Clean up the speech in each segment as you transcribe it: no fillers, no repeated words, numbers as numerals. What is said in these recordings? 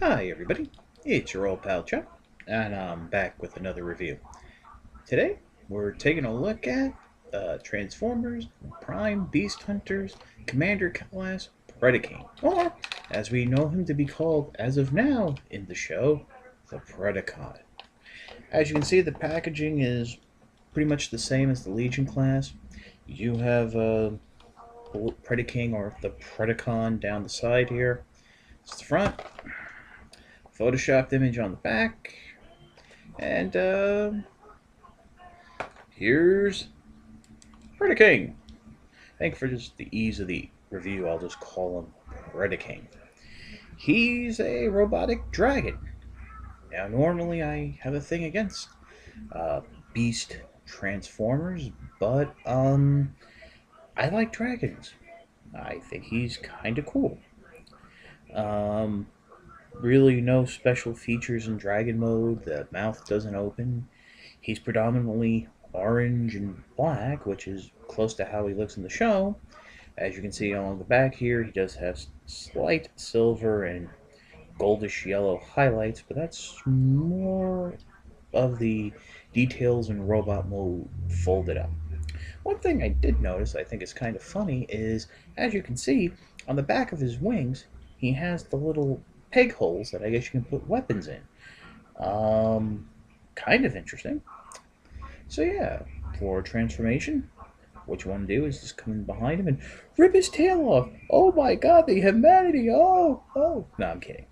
Hi everybody, it's your old pal Chuck, and I'm back with another review. Today, we're taking a look at Transformers Prime Beast Hunters Commander class Predaking, or as we know him to be called as of now in the show, the Predacon. As you can see, the packaging is pretty much the same as the Legion class. You have Predaking or the Predacon down the side here. It's the front, photoshopped image on the back, and here's Predaking. I think for just the ease of the review, I'll just call him Predaking. He's a robotic dragon. Now, normally I have a thing against uh, beast transformers, but I like dragons. I think he's kind of cool. Um, really, no special features in dragon mode. The mouth doesn't open. He's predominantly orange and black, which is close to how he looks in the show. As you can see along the back here, he does have slight silver and goldish yellow highlights, but that's more of the details in robot mode folded up. One thing I did notice I think is kind of funny is, as you can see, on the back of his wings, he has the little peg holes that I guess you can put weapons in. Kind of interesting. So yeah, for transformation, what you want to do is just come in behind him and rip his tail off. Oh my god, the humanity! Oh. No, I'm kidding.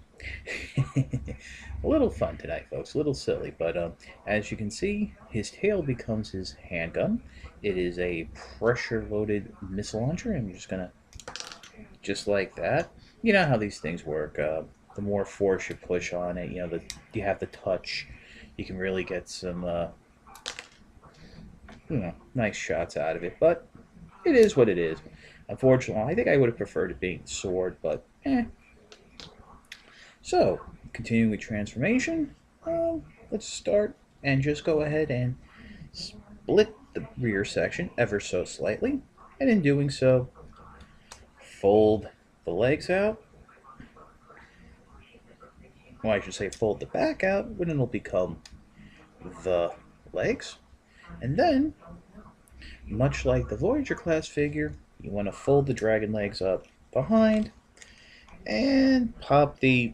A little fun tonight, folks. A little silly, but as you can see, his tail becomes his handgun. It is a pressure-loaded missile launcher, and you're just gonna, just like that. You know how these things work. The more force you push on it, you have the touch. You can really get some, nice shots out of it. But it is what it is. Unfortunately, I think I would have preferred it being sword, but eh. So, continuing with transformation, let's start and just go ahead and split the rear section ever so slightly. And in doing so, fold the legs out. Well, I should say fold the back out, when it'll become the legs. And then, much like the Voyager class figure, you want to fold the dragon legs up behind and pop the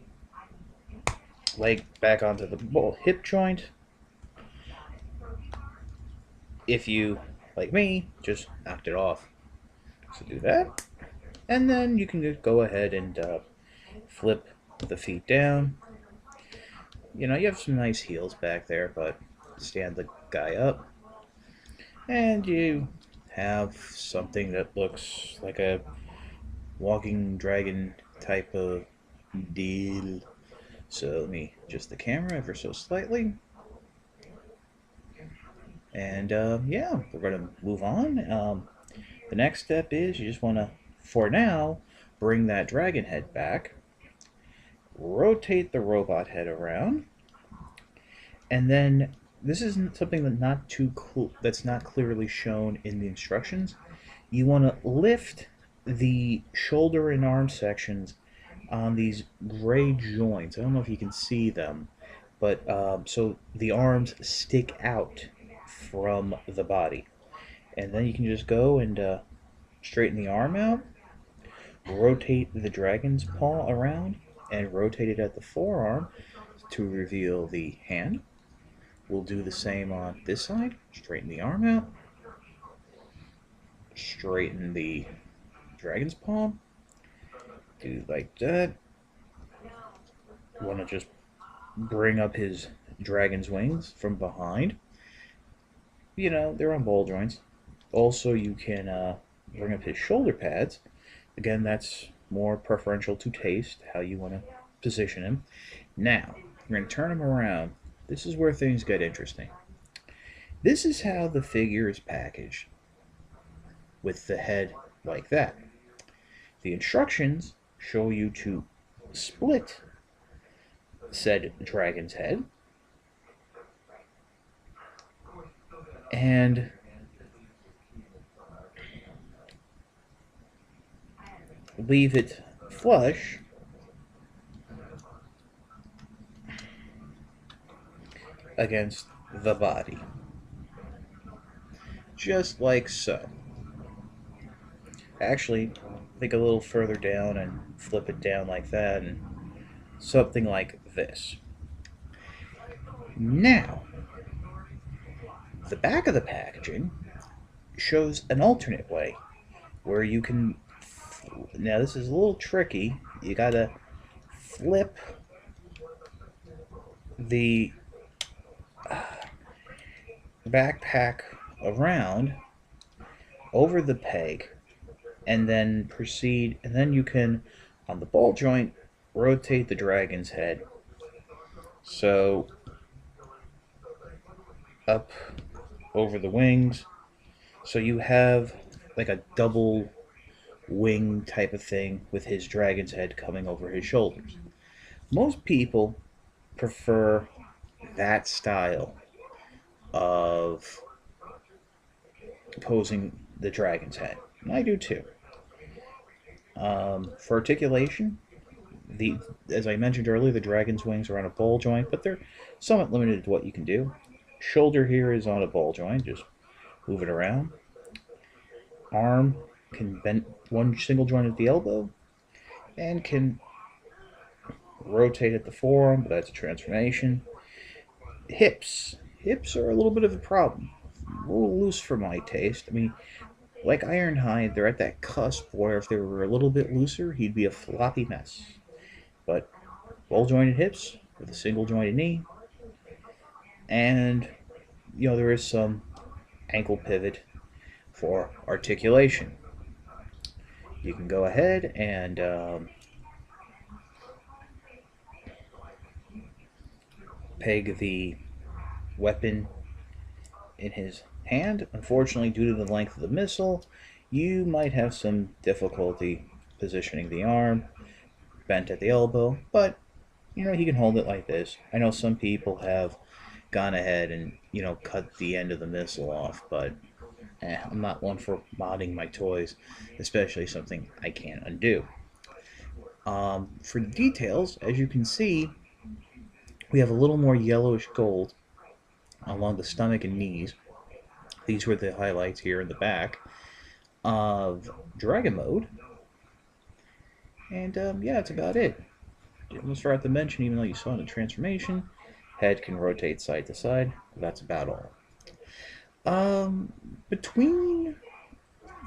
leg back onto the hip joint. If you, like me, just knocked it off. So do that. And then you can just go ahead and flip the feet down. You have some nice heels back there, but stand the guy up. And you have something that looks like a walking dragon type of deal. So let me adjust the camera ever so slightly. And yeah, we're going to move on. The next step is you just want to, for now, bring that dragon head back, rotate the robot head around, and then this isn't something that's not clearly shown in the instructions. You want to lift the shoulder and arm sections on these gray joints. I don't know if you can see them, but so the arms stick out from the body. And then you can just go and straighten the arm out, rotate the dragon's paw around, and rotate it at the forearm to reveal the hand. We'll do the same on this side. Straighten the arm out, straighten the dragon's paw, do like that. Want to just bring up his dragon's wings from behind. They're on ball joints. Also, you can bring up his shoulder pads. Again, that's more preferential to taste, how you want to position him. Now, we're going to turn him around. This is where things get interesting. This is how the figure is packaged, with the head like that. The instructions show you to split said dragon's head and leave it flush against the body. Just like so. Actually, think a little further down and flip it down like that, and something like this. Now, the back of the packaging shows an alternate way where you can. Now, this is a little tricky. You gotta flip the backpack around over the peg and then proceed, and then you can, on the ball joint, rotate the dragon's head. So, up over the wings. So you have like a double wing type of thing with his dragon's head coming over his shoulders. Most people prefer that style of posing the dragon's head. And I do too. For articulation, the as I mentioned earlier, the dragon's wings are on a ball joint, but they're somewhat limited to what you can do. Shoulder here is on a ball joint, just move it around. Arm can bend one single joint at the elbow and can rotate at the forearm, but that's a transformation. Hips. Hips are a little bit of a problem. A little loose for my taste. I mean, like Ironhide, they're at that cusp where if they were a little bit looser, he'd be a floppy mess. But ball jointed hips with a single jointed knee, and there is some ankle pivot for articulation. You can go ahead and peg the weapon in his hand. Unfortunately, due to the length of the missile, you might have some difficulty positioning the arm, bent at the elbow, but he can hold it like this. I know some people have gone ahead and cut the end of the missile off, but I'm not one for modding my toys, especially something I can't undo. For the details, as you can see, we have a little more yellowish gold along the stomach and knees. These were the highlights here in the back of Dragon Mode. And yeah, that's about it. Almost forgot to mention, even though you saw in the transformation, head can rotate side to side. That's about all. Between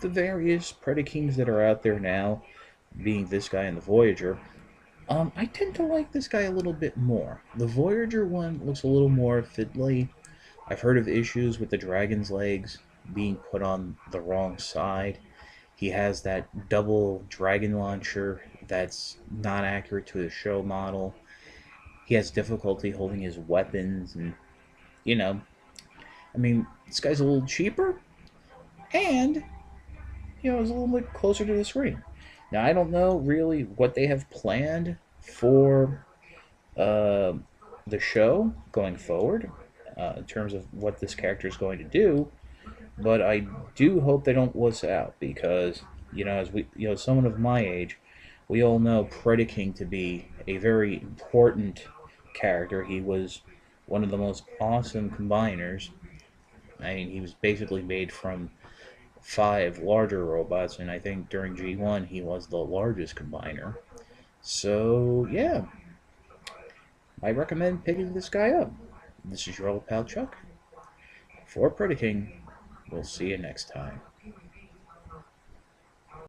the various Predakings that are out there now, being this guy and the Voyager, I tend to like this guy a little bit more. The Voyager one looks a little more fiddly. I've heard of issues with the dragon's legs being put on the wrong side. He has that double dragon launcher that's not accurate to the show model. He has difficulty holding his weapons, and this guy's a little cheaper, and is a little bit closer to the screen. Now, I don't know really what they have planned for the show going forward in terms of what this character is going to do, but I do hope they don't wuss out because, as we, someone of my age, we all know Predaking to be a very important character. He was one of the most awesome combiners. I mean, he was basically made from 5 larger robots, and I think during G1 he was the largest combiner. So, yeah, I recommend picking this guy up. This is your old pal Chuck. For Predaking, we'll see you next time.